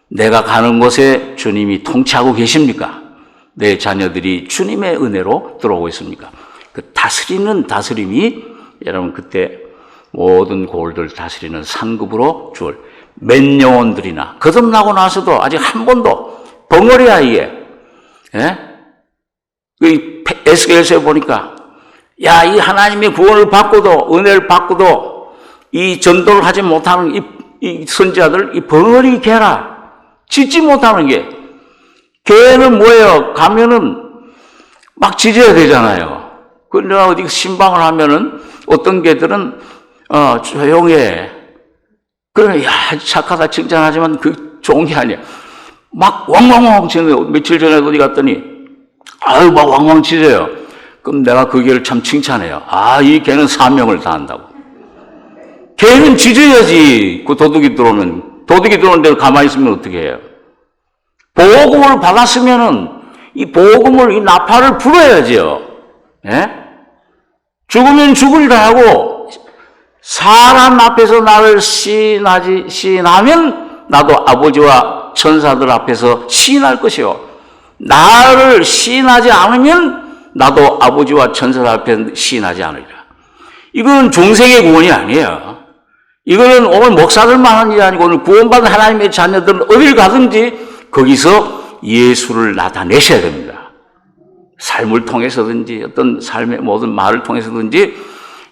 내가 가는 곳에 주님이 통치하고 계십니까? 내 자녀들이 주님의 은혜로 들어오고 있습니까? 그 다스리는 다스림이 여러분 그때 모든 골들 다스리는 상급으로 주을 몇 영혼들이나 거듭나고 나서도 아직 한 번도 벙어리야 이게. 예? 에스겔서에 보니까 야, 이 하나님의 구원을 받고도 은혜를 받고도 이 전도를 하지 못하는 이 선지자들 이 벙어리 개라. 짓지 못하는 게 개는 뭐예요? 가면은 막 짖어야 되잖아요. 그런데 어디 신방을 하면은 어떤 개들은 조용해. 그러면 야, 착하다 칭찬하지만 그 좋은 게 아니야. 막 왕왕왕 짖어요. 며칠 전에 어디 갔더니 아유 막 왕왕 짖어요. 그럼 내가 그 개를 참 칭찬해요. 이 개는 사명을 다한다고. 개는 짖어야지. 그 도둑이 들어오는 데를 가만히 있으면 어떻게 해요? 복음을 받았으면은 이 복음을 이 나팔을 불어야지요. 예? 죽으면 죽으리라 하고 사람 앞에서 나를 시인하면 나도 아버지와 천사들 앞에서 시인할 것이요. 나를 시인하지 않으면 나도 아버지와 천사들 앞에 시인하지 않으리라. 이건 중생의 구원이 아니에요. 이거는 오늘 목사들만 하는 일이 아니고 오늘 구원받은 하나님의 자녀들은 어딜 가든지 거기서 예수를 나타내셔야 됩니다. 삶을 통해서든지 어떤 삶의 모든 말을 통해서든지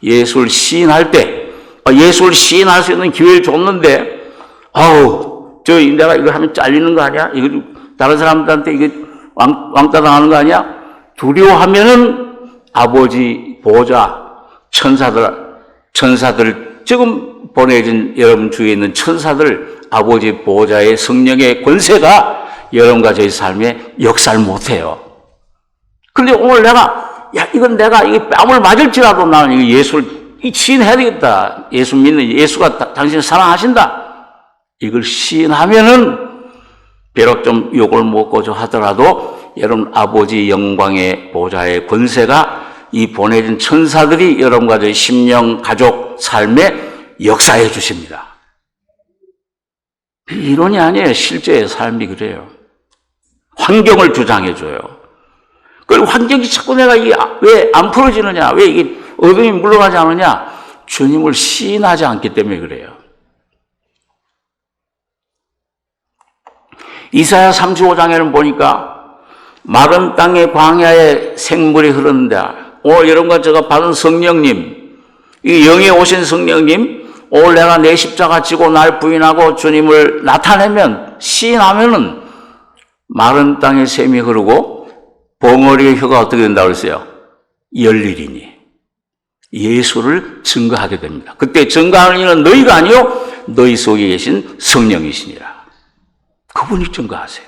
예수를 시인할 때 예수를 시인할 수 있는 기회를 줬는데 내가 이거 하면 잘리는 거 아니야? 이거 다른 사람들한테 이거 왕따 당하는 거 아니야? 두려워하면은 아버지 보좌 천사들 지금 보내진 여러분 주위에 있는 천사들 아버지 보좌의 성령의 권세가 여러분과 저희 삶에 역사를 못해요. 그런데 오늘 이건 내가 이 뺨을 맞을지라도 나는 이거 예수를 시인해야 되겠다. 예수 믿는 예수가 당신을 사랑하신다. 이걸 시인하면은 비록 좀 욕을 먹고 하더라도 여러분 아버지 영광의 보좌의 권세가 이 보내진 천사들이 여러분과 저희 심령 가족 삶에 역사해 주십니다. 이론이 아니에요. 실제의 삶이 그래요. 환경을 주장해 줘요. 그리고 환경이 자꾸 내가 왜 안 풀어지느냐, 왜 이게 어둠이 물러가지 않느냐, 주님을 시인하지 않기 때문에 그래요. 이사야 35장에는 보니까 마른 땅의 광야에 생물이 흐르는데, 오늘 여러분과 제가 받은 성령님, 이 영에 오신 성령님, 오늘 내가 내 십자가 지고 날 부인하고 주님을 나타내면, 시인하면은 마른 땅에 샘이 흐르고 벙어리의 혀가 어떻게 된다고 그랬어요? 열리리니. 예수를 증거하게 됩니다. 그때 증거하는 이는 너희가 아니요 너희 속에 계신 성령이시니라. 그분이 증거하세요.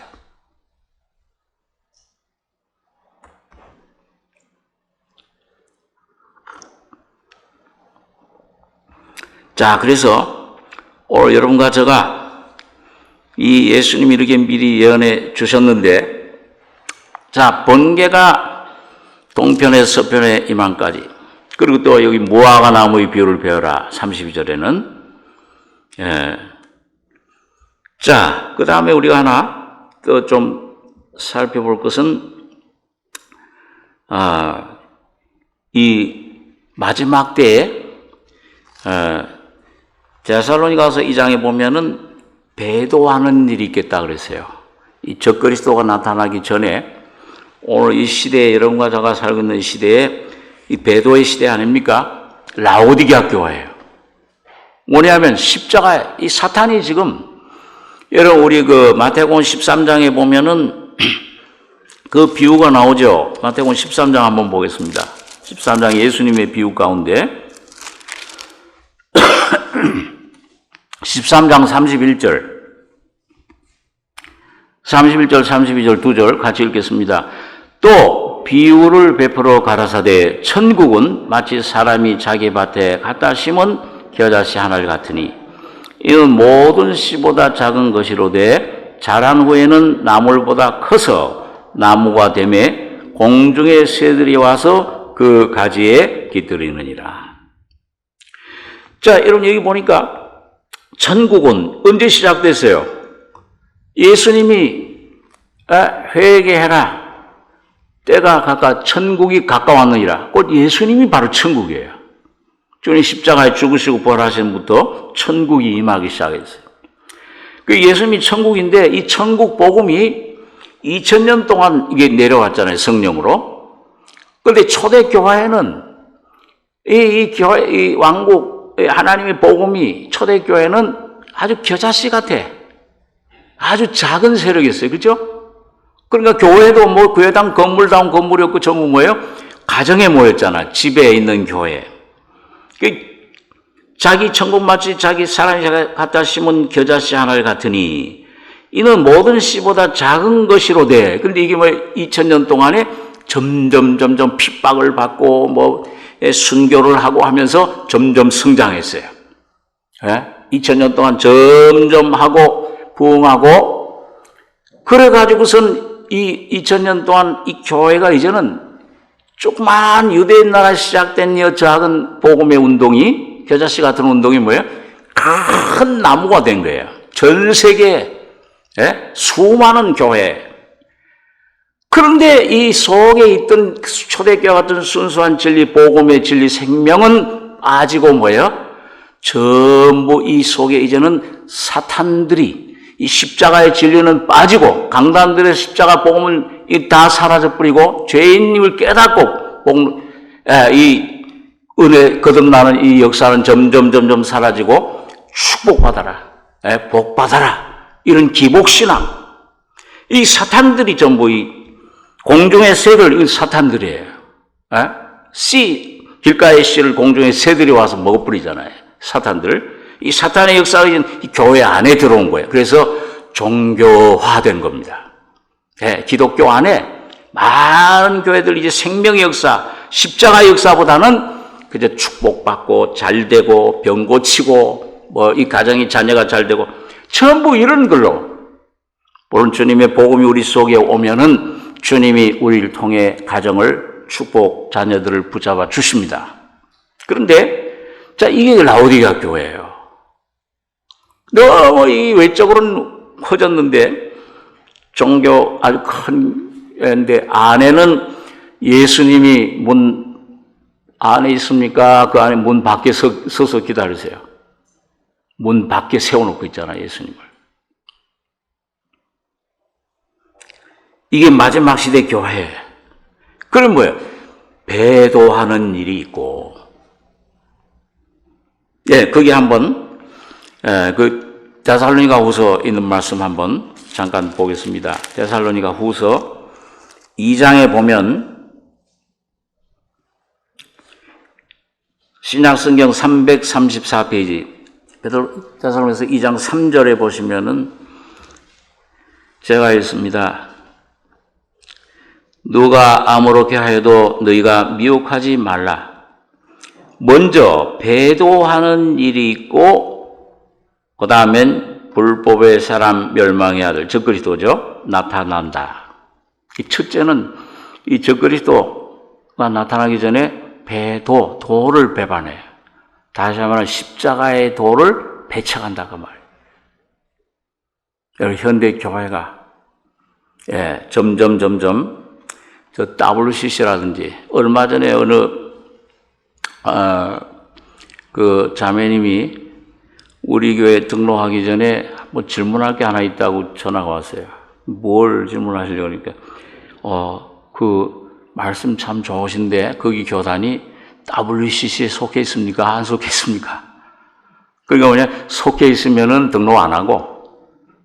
자, 그래서 오늘 여러분과 제가 이 예수님이 이렇게 미리 예언해 주셨는데, 자, 번개가 동편에서 서편의 이만까지, 그리고 또 여기 무화과 나무의 비유를 배워라 32절에는. 자, 그 다음에 우리가 하나 또 좀 살펴볼 것은 이 마지막 때에 데살로니가서 2장에 보면은 배도하는 일이 있겠다 그랬어요. 이 적그리스도가 나타나기 전에 오늘 이 시대에, 여러분과 제가 살고 있는 시대에 이 배도의 시대 아닙니까? 라오디게아 교회예요. 뭐냐면 십자가에 이 사탄이 지금, 여러분 우리 그 마태복음 13장에 보면은 그 비유가 나오죠. 마태복음 13장 한번 보겠습니다. 13장 예수님의 비유 가운데 13장 31절 32절 두 절 같이 읽겠습니다. 또 비유를 베풀어 가라사대 천국은 마치 사람이 자기 밭에 갖다 심은 겨자씨 하나를 같으니 이는 모든 씨보다 작은 것이로되 자란 후에는 나물보다 커서 나무가 되매 공중의 새들이 와서 그 가지에 깃들이느니라. 자, 여러분 여기 보니까 천국은 언제 시작됐어요? 예수님이 회개해라, 때가 천국이 가까웠느니라. 곧 예수님이 바로 천국이에요. 주님 십자가에 죽으시고 부활하신 부터 천국이 임하기 시작했어요. 그 예수님이 천국인데 이 천국 복음이 2000년 동안 이게 내려왔잖아요, 성령으로. 그런데 초대교회는 이 교회, 이 왕국, 하나님의 복음이 초대교회는 아주 겨자씨 같아. 아주 작은 세력이었어요. 그죠? 그러니까 교회도 뭐 교회당 건물다운 건물이었고 전부 뭐예요? 가정에 모였잖아. 집에 있는 교회. 자기 천국 마치 자기 사람이 갖다 심은 겨자씨 하나를 같으니 이는 모든 씨보다 작은 것이로되. 그런데 이게 뭐 2000년 동안에 점점 핍박을 받고 뭐 순교를 하고 하면서 점점 성장했어요. 2000년 동안 점점 하고 부흥하고, 그래가지고선 이 2000년 동안 이 교회가 이제는 조그만 유대 나라 시작된 이 작은 복음의 운동이, 겨자씨 같은 운동이 뭐예요? 큰 나무가 된 거예요. 전 세계에 수많은 교회. 그런데 이 속에 있던 초대교회 같은 순수한 진리, 복음의 진리, 생명은 빠지고 뭐예요? 전부 이 속에 이제는 사탄들이, 이 십자가의 진리는 빠지고 강단들의 십자가 복음은 다 사라져버리고 죄인임을 깨닫고 이 은혜 거듭나는 이 역사는 점점 사라지고 축복받아라, 복받아라, 이런 기복신앙. 이 사탄들이 전부 이 공중의 새들, 이 사탄들이에요. 길가의 씨를 공중의 새들이 와서 먹어버리잖아요. 사탄들. 이 사탄의 역사가 이 교회 안에 들어온 거예요. 그래서 종교화된 겁니다. 기독교 안에 많은 교회들 이제 생명의 역사, 십자가 역사보다는 그저 축복받고 잘되고 병 고치고 뭐 이 가정이 자녀가 잘되고 전부 이런 걸로, 물론 주님의 복음이 우리 속에 오면은 주님이 우리를 통해 가정을 축복, 자녀들을 붙잡아 주십니다. 그런데 자, 이게 라오디게아 교회예요. 너무 이 외적으로는 커졌는데 종교 아주 큰데 안에는 예수님이 문 안에 있습니까? 그 안에 문 밖에 서서 기다리세요. 문 밖에 세워놓고 있잖아요, 예수님을. 이게 마지막 시대 교회. 그럼 뭐예요? 배도하는 일이 있고. 예, 거기 한번, 그, 데살로니가 후서 있는 말씀 한번 잠깐 보겠습니다. 데살로니가 후서 2장에 보면, 신약성경 334페이지, 데살로니가서 2장 3절에 보시면은, 제가 있습니다. 누가 아무렇게 하여도 너희가 미혹하지 말라. 먼저 배도하는 일이 있고 그 다음엔 불법의 사람 멸망의 아들 적그리스도죠. 나타난다. 이 첫째는 이 적그리스도가 나타나기 전에 도를 배반해. 다시 말하면 십자가의 도를 배척한다 그 말이에요. 여러분 현대 교회가 점점 저 WCC라든지 얼마 전에 어느 그 자매님이 우리 교회 등록하기 전에 뭐 질문할 게 하나 있다고 전화가 왔어요. 뭘 질문하시려고 하니까 그 말씀 참 좋으신데 거기 교단이 WCC에 속해 있습니까? 안 속해 있습니까? 그러니까 뭐냐 속해 있으면은 등록 안 하고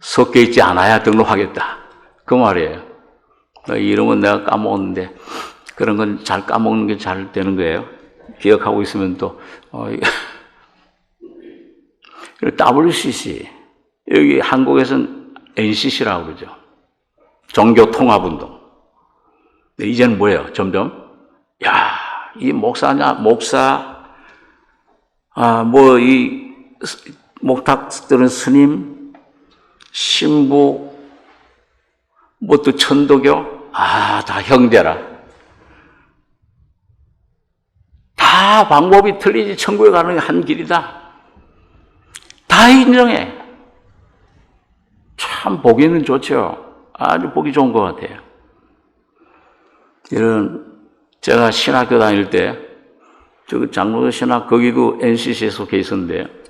속해 있지 않아야 등록하겠다 그 말이에요. 이름은 내가 까먹었는데 그런 건 잘 까먹는 게 잘 되는 거예요. 기억하고 있으면 또 WCC 여기 한국에서는 NCC라고 그러죠. 종교통합운동. 이제는 뭐예요? 점점 이 목사냐 뭐 이 목탁들은 스님 신부 뭐 또 천도교 다 형제라. 다 방법이 틀리지 천국에 가는 게 한 길이다. 다 인정해. 참 보기는 좋죠. 아주 보기 좋은 것 같아요. 제가 신학교 다닐 때 장로교 신학 거기도 NCC에 속해 있었는데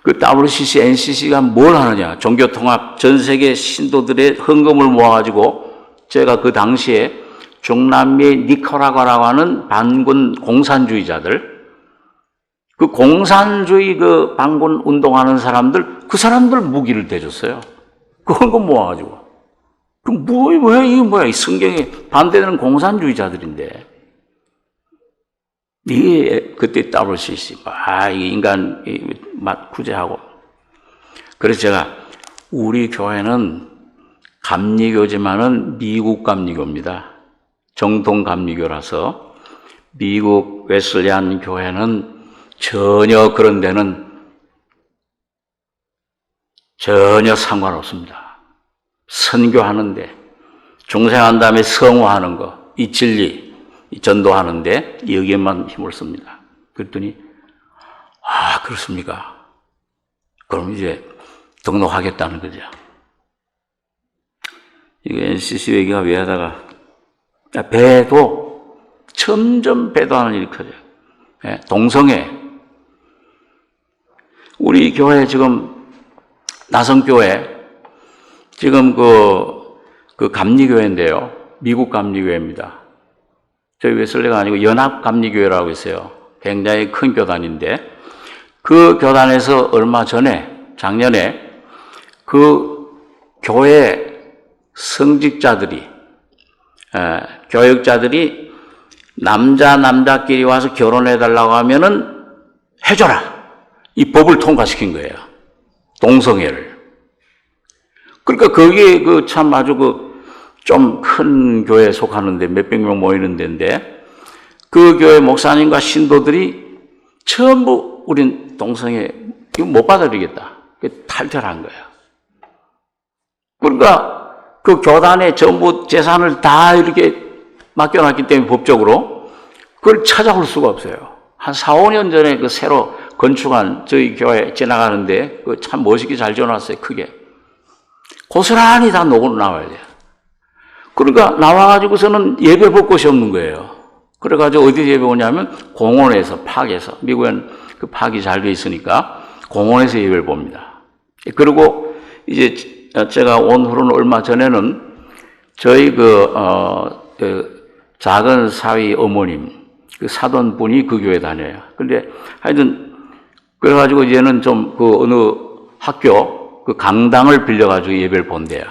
그 WCC, NCC가 뭘 하느냐? 종교통합 전 세계 신도들의 헌금을 모아가지고 제가 그 당시에 중남미 니카라과라고 하는 반군 공산주의자들, 그 공산주의 그 반군 운동하는 사람들, 그 사람들 무기를 대줬어요. 그 헌금 모아가지고. 그럼 이게 뭐야? 이 성경에 반대되는 공산주의자들인데. 이게 그때 WCC, 이 인간 맛 구제하고. 그래서 제가 우리 교회는 감리교지만은 미국 감리교입니다. 정통 감리교라서 미국 웨슬리안 교회는 전혀 그런 데는 전혀 상관없습니다. 선교하는데 중생한 다음에 성화하는 거, 이 진리 전도하는데 여기에만 힘을 씁니다. 그랬더니 그렇습니까? 그럼 이제 등록하겠다는 거죠. 이거 NCC 얘기가 왜 하다가 점점 배도하는 일이 커져요. 동성애. 우리 교회 지금 나성교회 지금 그 감리교회인데요. 미국 감리교회입니다. 저희 웨슬리가 아니고 연합감리교회라고 있어요. 굉장히 큰 교단인데 그 교단에서 얼마 전에 작년에 그 교회 성직자들이 교육자들이 남자끼리 와서 결혼해달라고 하면은 해줘라. 이 법을 통과시킨 거예요. 동성애를. 그러니까 거기에 참 아주 좀 큰 교회에 속하는데 몇백 명 모이는 데인데 그 교회 목사님과 신도들이 전부 우린 동성애 이거 못 받아들이겠다. 탈퇴한 거예요. 그러니까 그 교단에 전부 재산을 다 이렇게 맡겨놨기 때문에 법적으로 그걸 찾아올 수가 없어요. 한 4, 5년 전에 새로 건축한 저희 교회 지나가는데 참 멋있게 잘 지어놨어요. 크게. 고스란히 다 녹으로 나와야 돼요. 그러니까 나와가지고서는 예배 볼 곳이 없는 거예요. 그래가지고 어디서 예배 오냐면 공원에서, 팍에서. 미국엔 그 팍이 잘 돼 있으니까 공원에서 예배를 봅니다. 그리고 이제 제가 온 후로는 얼마 전에는 저희 작은 사위 어머님, 그 사돈 분이 그 교회 다녀요. 근데 하여튼, 그래가지고 이제는 좀 어느 학교 그 강당을 빌려가지고 예배를 본대요.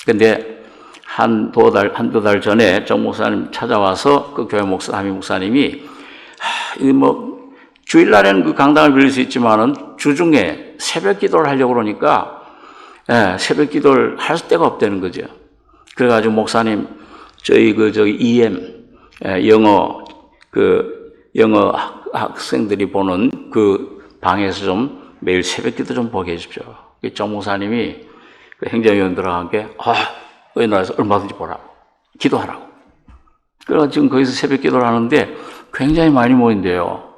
근데 한두 달 전에 정 목사님 찾아와서 그 교회 담임 목사님이, 주일날에는 그 강당을 빌릴 수 있지만은 주중에 새벽 기도를 하려고 그러니까, 새벽 기도를 할 데가 없다는 거죠. 그래가지고 목사님, 저희 EM, 영어 학생들이 보는 그 방에서 좀 매일 새벽 기도 좀 보게 해주십시오. 정 목사님이 그 행정위원들과 함께, 이 나라에서 얼마든지 보라고, 기도하라고. 그래서 지금 거기서 새벽 기도를 하는데 굉장히 많이 모인대요.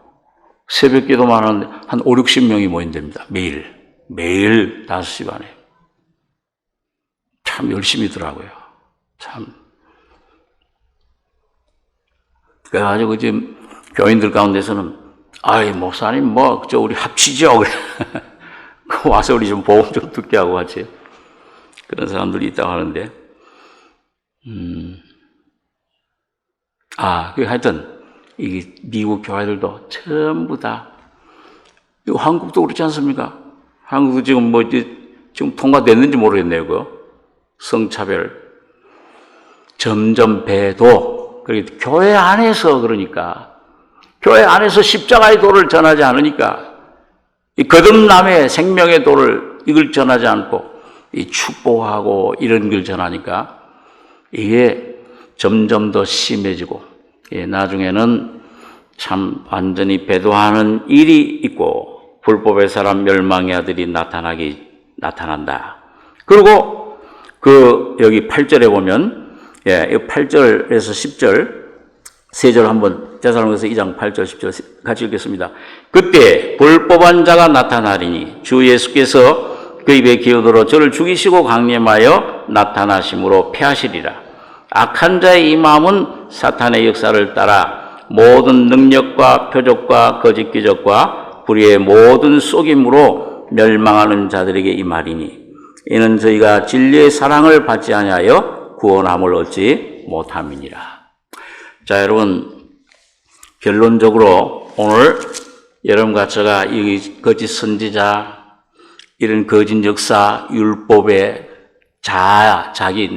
새벽 기도만 하는데 한 5, 60명이 모인답니다. 매일 5시 반에. 참 열심히더라고요. 참. 그래가지고 지금 교인들 가운데서는, 목사님, 우리 합치죠. 와서 우리 좀 보험 좀 듣게 하고 같이. 그런 사람들이 있다고 하는데, 하여튼, 이 미국 교회들도 전부 다, 이거 한국도 그렇지 않습니까? 한국도 지금 통과됐는지 모르겠네요, 성차별. 점점 배도, 교회 안에서 그러니까, 교회 안에서 십자가의 도를 전하지 않으니까, 이 거듭남의 생명의 도를 이걸 전하지 않고, 이 축복하고 이런 걸 전하니까, 이게 점점 더 심해지고, 나중에는 참 완전히 배도하는 일이 있고, 불법의 사람 멸망의 아들이 나타난다. 그리고 여기 8절에 보면, 이 8절에서 10절, 3절 한번 데살로니가서 2장 8절 10절 같이 읽겠습니다. 그때 불법한 자가 나타나리니 주 예수께서 그 입에 기어들어 저를 죽이시고 강림하여 나타나심으로 패하시리라. 악한 자의 이 마음은 사탄의 역사를 따라 모든 능력과 표적과 거짓 기적과 불의의 모든 속임으로 멸망하는 자들에게 이 말이니 이는 저희가 진리의 사랑을 받지 아니하여 구원함을 얻지 못함이니라. 자, 여러분, 결론적으로 오늘 여러분과 제가 이 거짓 선지자, 이런 거짓 역사, 율법에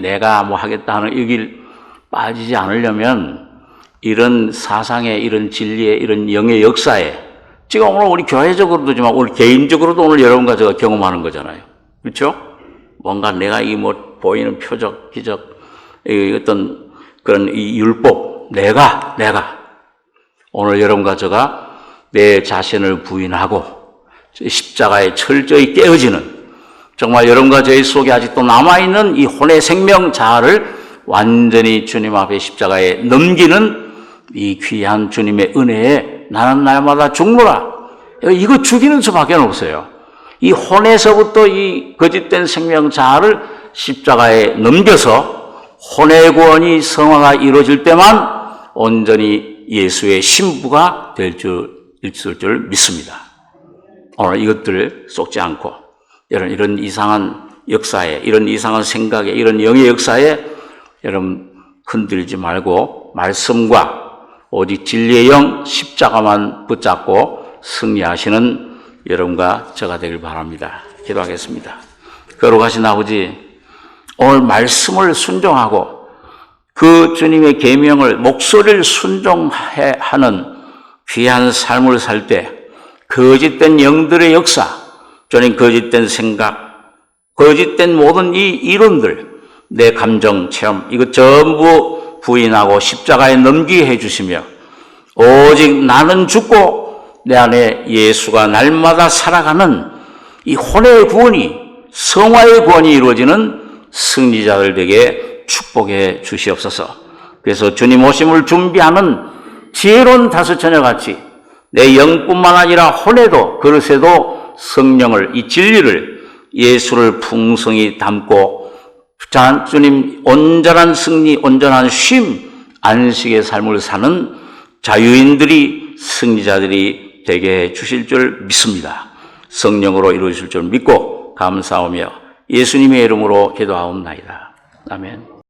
내가 하겠다 하는 여길 빠지지 않으려면 이런 사상의, 이런 진리의, 이런 영의 역사에 지금 오늘 우리 교회적으로도지만 오늘 개인적으로도 오늘 여러분과 제가 경험하는 거잖아요. 그렇죠? 뭔가 내가 보이는 표적, 기적, 어떤 그런 이 율법, 내가 오늘 여러분과 제가 내 자신을 부인하고 십자가에 철저히 깨어지는 정말 여러분과 저희 속에 아직도 남아있는 이 혼의 생명 자아를 완전히 주님 앞에 십자가에 넘기는 이 귀한 주님의 은혜에 나는 날마다 죽노라. 이거 죽이는 수밖에 없어요. 이 혼에서부터 이 거짓된 생명 자아를 십자가에 넘겨서 혼의 구원이 성화가 이루어질 때만 온전히 예수의 신부가 있을 줄 믿습니다. 오늘 이것들을 쏟지 않고 이런 이상한 역사에, 이런 이상한 생각에, 이런 영의 역사에 여러분 흔들지 말고 말씀과 오직 진리의 영 십자가만 붙잡고 승리하시는 여러분과 제가 되길 바랍니다. 기도하겠습니다. 거룩하신 아버지, 오늘 말씀을 순종하고 그 주님의 계명을 목소리를 순종해 하는 귀한 삶을 살 때 거짓된 영들의 역사, 주님 거짓된 생각, 거짓된 모든 이 이론들, 내 감정, 체험 이것 전부 부인하고 십자가에 넘기게 해주시며 오직 나는 죽고 내 안에 예수가 날마다 살아가는 이 혼의 구원이, 성화의 구원이 이루어지는 승리자들 되게 축복해 주시옵소서. 그래서 주님 오심을 준비하는 지혜로운 다섯 처녀같이 내 영뿐만 아니라 혼에도 그릇에도 성령을, 이 진리를, 예수를 풍성히 담고 주님 온전한 승리, 온전한 쉼, 안식의 삶을 사는 자유인들이, 승리자들이 되게 해 주실 줄 믿습니다. 성령으로 이루어질 줄 믿고 감사하며 예수님의 이름으로 기도하옵나이다. 아멘.